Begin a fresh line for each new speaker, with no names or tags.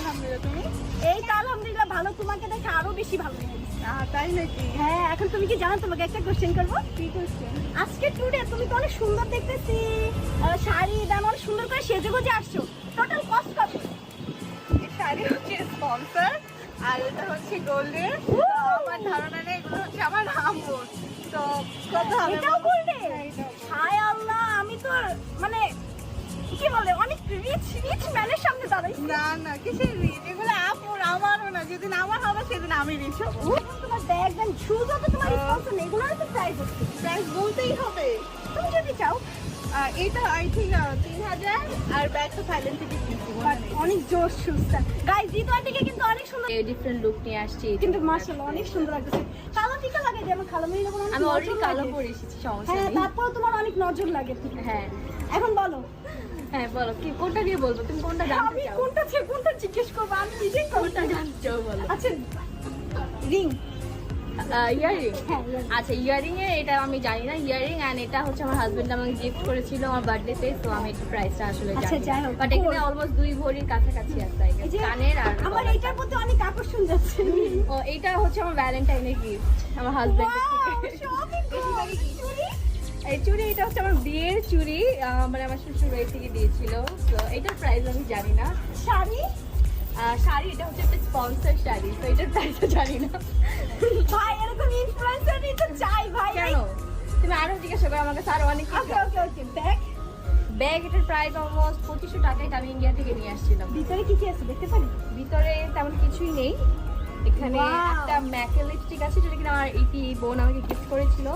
আলহামদুলিল্লাহ, তুমি?
এই তো আলহামদুলিল্লাহ ভালো, তোমাকে দেখে আরো বেশি ভালো লেগেছে।
তাই নাকি?
হ্যাঁ, এখন তুমি কি জানো, তোমাকে একটা কোশ্চেন করবো।
কি কোশ্চেন?
আজকে টুডে তুমি তো অনেক সুন্দর দেখতেছি, শাড়ি দাম অনেক সুন্দর করে সেজে গুজে আসছো, টোটাল কস্ট কত?
এই শাড়ি হচ্ছে স্পন্সর, আর এটা হচ্ছে গোল্ডের। আমার ধারণা নেই, এগুলো হচ্ছে আমার আম্মুর। তো কত হবে?
এটাও বলবে?
হ্যাঁ, এটাও বলবে।
হায় আল্লাহ, আমি তো মানে কি বলে অনেক রিচ রিচ ম্যানের সামনে দাঁড়াইছি।
না না, কিসের রিচ? এগুলো আপুর, আমারও না। যেদিন আমার হবে সেদিন আমি রিচ হবো।
তোমার ব্যাগ ব্যাগ শুজ তো তোমার স্পন্সর নেই, এগুলোর তো প্রাইস হচ্ছে।
প্রাইস বলতেই হবে।
তুমি যদি চাও।
এটা আই থিঙ্ক 3000, আর ব্যাগটা থাইল্যান্ড থেকে কিনছি।
বাট অনেক জোর সুস্তা গাইস, জিতোয়ার দিকে কিন্তু অনেক সুন্দর,
এই ডিফারেন্ট লুক নিয়ে আসছি
কিন্তু মাশাআল্লাহ অনেক সুন্দর লাগছে। কালো টিকা লাগে যে আমার খালামণি যখন অনেক
আমি
নজর
অলরেডি কালো
লাগে।
পরে এসেছি, সমস্যা
হ্যাঁ,
নেই।
তারপর তোমার অনেক নজর লাগে।
হ্যাঁ
এখন বলো
হ্যাঁ, বলো কি কোনটা দিয়ে বলবো, তুমি কোনটা জানতে
আমি
চাও?
কোনটা জিজ্ঞেস করবো, আমি নিজেই
কোনটা
কোনটা।
জানতে চাও বলো।
আচ্ছা, রিং।
ইয়ারিং।
হ্যাঁ, earring।
আচ্ছা, ইয়ারিং এ এটা আমি জানি না। ইয়ারিং এন্ড এটা হচ্ছে আমার হাজবেন্ড আমাকে গিফট করেছিল আমার বার্থডেতে, তো আমি একটু প্রাইসটা আসলে
আচ্ছা,
জানি
যাই
না।
হোক,
বাট এখানে অলমোস্ট 2 ভরির কাছাকাছি আছে I guess,
এই যে
কানের আর
আমার
গলার।
এইটার প্রতি অনেক আকর্ষণ যাচ্ছে।
ও, এটা হচ্ছে আমার ভ্যালেন্টাইনের গিফট আমার হাজবেন্ডের থেকে। এই চুড়ি, এটা হচ্ছে আমার বিয়ের চুড়ি, মানে আমার শ্বশুর বাড়ি থেকে দিয়েছিল। তো এটার প্রাইস আমি জানি না।
শাড়ি
শাড়ি, এটা হচ্ছে একটা স্পন্সর শাড়ি, তো এটার প্রাইসও জানি না।
ভাই, এরকম ইনফ্লুয়েন্সারই তো চাই ভাই।
কেন? তুমি আরো জিজ্ঞাসা করো, আমার কাছে আরো অনেক কিছু
ওকে ওকে ওকে, ব্যাগ
ব্যাগ। এটার প্রাইস অলমোস্ট 2500 টাকায় আমি ইন্ডিয়া থেকে নিয়ে আসছিলাম।
ভিতরে কি কি আছে দেখতে পারি?
ভিতরে তেমন কিছুই নেই। এখানে
Wow!
একটা ম্যাকে লিপস্টিক আছে, যেটা কিনা আমার এই বোন আমাকে গিফট করেছিল।